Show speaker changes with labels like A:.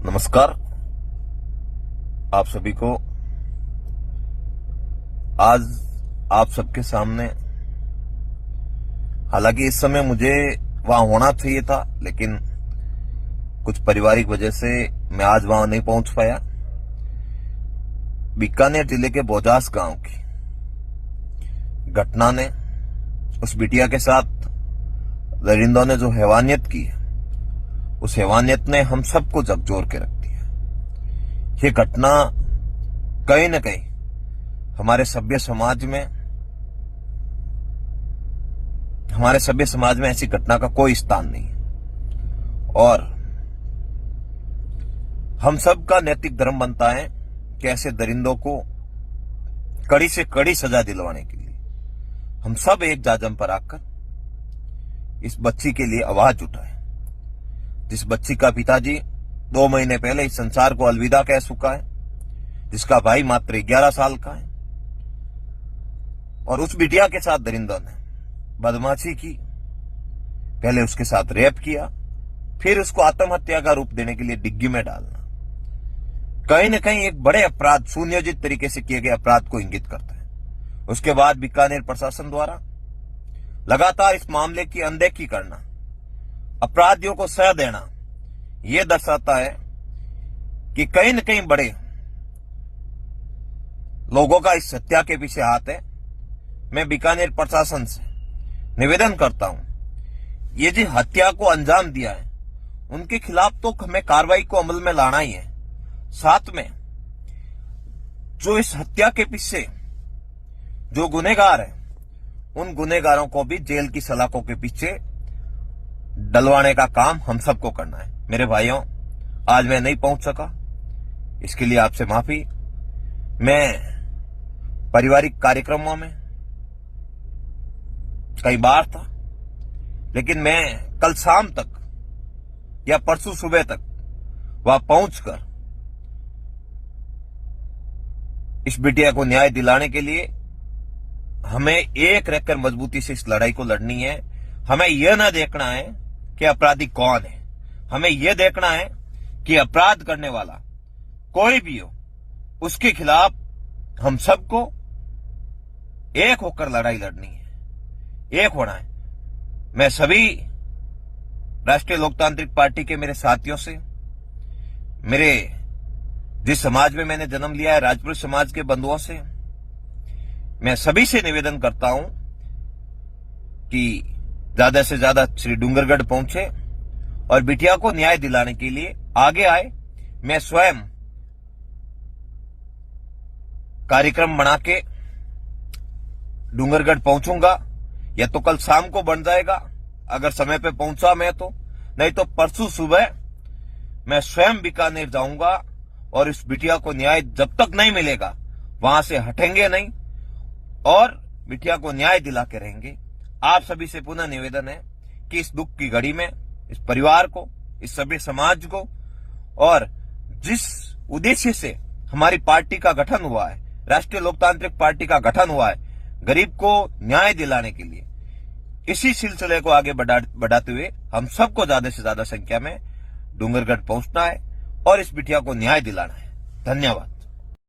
A: नमस्कार आप सभी को। आज आप सबके सामने, हालांकि इस समय मुझे वहां होना चाहिए था, लेकिन कुछ पारिवारिक वजह से मैं आज वहां नहीं पहुंच पाया। बीकानेर जिले के बोजास गांव की घटना ने, उस बिटिया के साथ दरिंदों ने जो हैवानियत की है, उस हैवानियत ने हम सबको झकझोर के रख दिया। ये घटना कहीं न कहीं हमारे सभ्य समाज में ऐसी घटना का कोई स्थान नहीं है। और हम सब का नैतिक धर्म बनता है कि ऐसे दरिंदों को कड़ी से कड़ी सजा दिलवाने के लिए हम सब एक जाजम पर आकर इस बच्ची के लिए आवाज उठाएं। जिस बच्ची का पिताजी 2 महीने पहले इस संसार को अलविदा कह चुका है, जिसका भाई मात्र 11 साल का है, और उस बिटिया के साथ दरिंदों ने बदमाशी की। पहले उसके साथ रेप किया, फिर उसको आत्महत्या का रूप देने के लिए डिग्गी में डालना कहीं न कहीं एक बड़े अपराध, सुनियोजित तरीके से किए गए अपराध को इंगित करता है। उसके बाद बीकानेर प्रशासन द्वारा लगातार इस मामले की अनदेखी करना, अपराधियों को सह देना, यह दर्शाता है कि कहीं न कहीं बड़े लोगों का इस हत्या के पीछे हाथ है। मैं बीकानेर प्रशासन से निवेदन करता हूं, ये जो हत्या को अंजाम दिया है, उनके खिलाफ तो हमें कार्रवाई को अमल में लाना ही है। साथ में जो इस हत्या के पीछे जो गुनहगार है, उन गुनहगारों को भी जेल की सलाखों के पीछे डलवाने का काम हम सबको करना है। मेरे भाइयों, आज मैं नहीं पहुंच सका, इसके लिए आपसे माफी। मैं पारिवारिक कार्यक्रमों में कई बार था, लेकिन मैं कल शाम तक या परसों सुबह तक वहां पहुंचकर इस बिटिया को न्याय दिलाने के लिए हमें एक रहकर मजबूती से इस लड़ाई को लड़नी है। हमें यह ना देखना है कि अपराधी कौन है, हमें यह देखना है कि अपराध करने वाला कोई भी हो, उसके खिलाफ हम सबको एक होकर लड़ाई लड़नी है, एक होना है। मैं सभी राष्ट्रीय लोकतांत्रिक पार्टी के मेरे साथियों से, मेरे जिस समाज में मैंने जन्म लिया है, राजपूत समाज के बंधुओं से, मैं सभी से निवेदन करता हूं कि ज्यादा से ज्यादा श्री डूंगरगढ़ पहुंचे और बिटिया को न्याय दिलाने के लिए आगे आए। मैं स्वयं कार्यक्रम बना के डूंगरगढ़ पहुंचूंगा, या तो कल शाम को बन जाएगा अगर समय पे पहुंचा मैं तो, नहीं तो परसों सुबह मैं स्वयं बीकानेर जाऊंगा और इस बिटिया को न्याय जब तक नहीं मिलेगा वहां से हटेंगे नहीं और बिटिया को न्याय दिला के रहेंगे। आप सभी से पुनः निवेदन है कि इस दुख की घड़ी में इस परिवार को, इस सभ्य समाज को, और जिस उद्देश्य से हमारी पार्टी का गठन हुआ है, राष्ट्रीय लोकतांत्रिक पार्टी का गठन हुआ है, गरीब को न्याय दिलाने के लिए, इसी सिलसिले को आगे बढ़ाते हुए हम सबको ज्यादा से ज्यादा संख्या में डूंगरगढ़ पहुंचना है और इस बिटिया को न्याय दिलाना है। धन्यवाद।